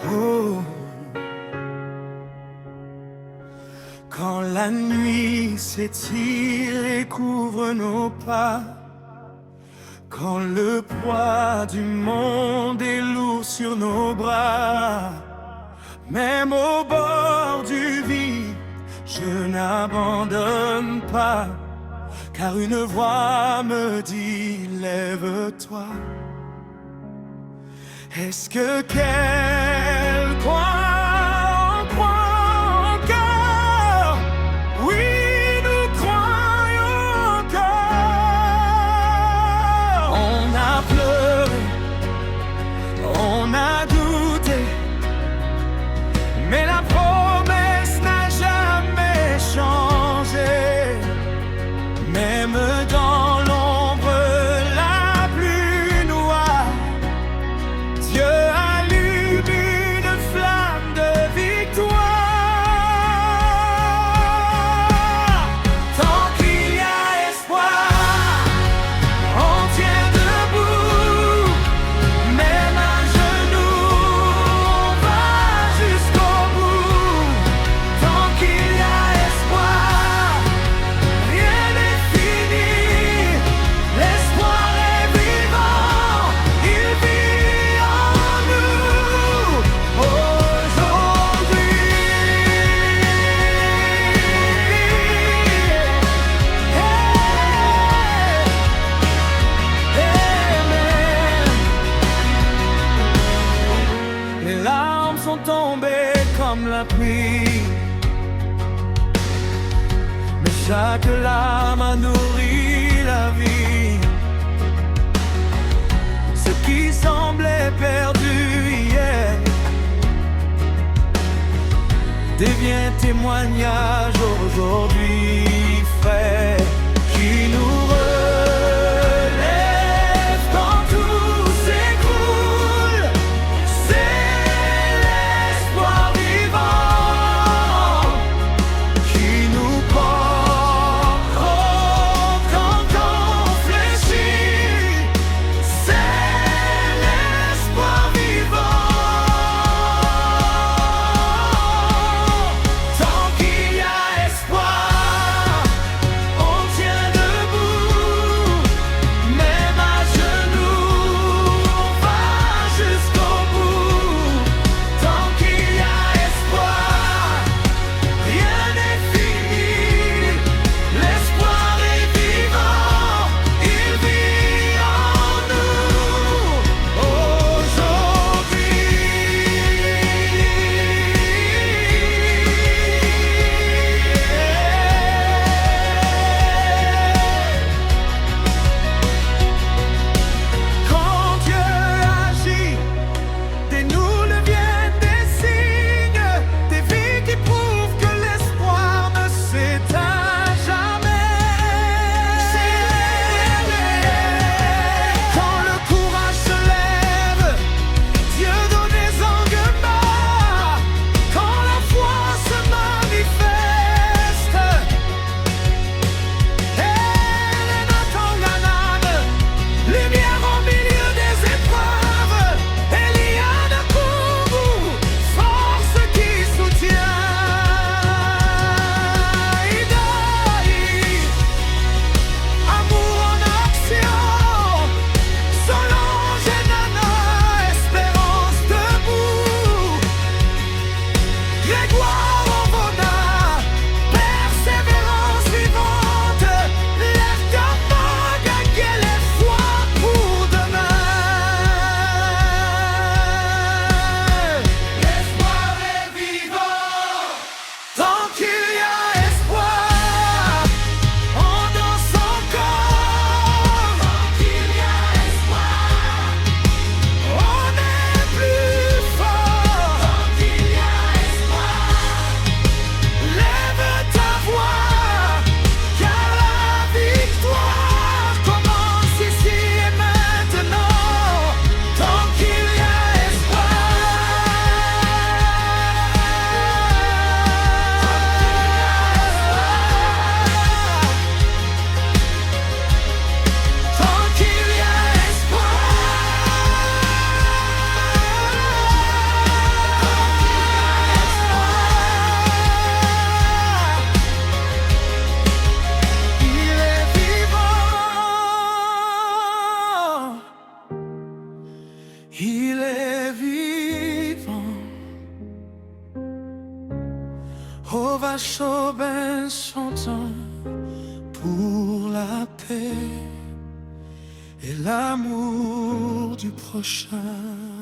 Oh. Quand la nuit s'étire et couvre nos pas, quand le poids du monde est lourd sur nos bras, même au bord du vide, je n'abandonne pas, car une voix me dit lève-toi. Est-ce que quelqu'un croit encore? Oui, nous croyons encore. On a pleuré, on a douté, mais la promesse n'a jamais changé. Même dans l'ombre la plus noire, Dieu allume une flamme de victoire. Tant qu'il y a espoir, on tient debout. Même à genoux, on va jusqu'au bout. Tant qu'il y a espoir, rien n'est fini. L'espoir est vivant, il vit en nous aujourd'hui. Les larmes sont tombées comme la pluie, mais chaque larme a nourri la vie. Ce qui semblait perdu hier devient témoignage aujourd'hui, fait qui nous relève quand tout s'écroule. C'est l'espoir vivant qui nous porte quand on fléchit. C'est l'espoir vivant. Tant qu'il y a espoir, marche au bain chantant pour la paix et l'amour du prochain.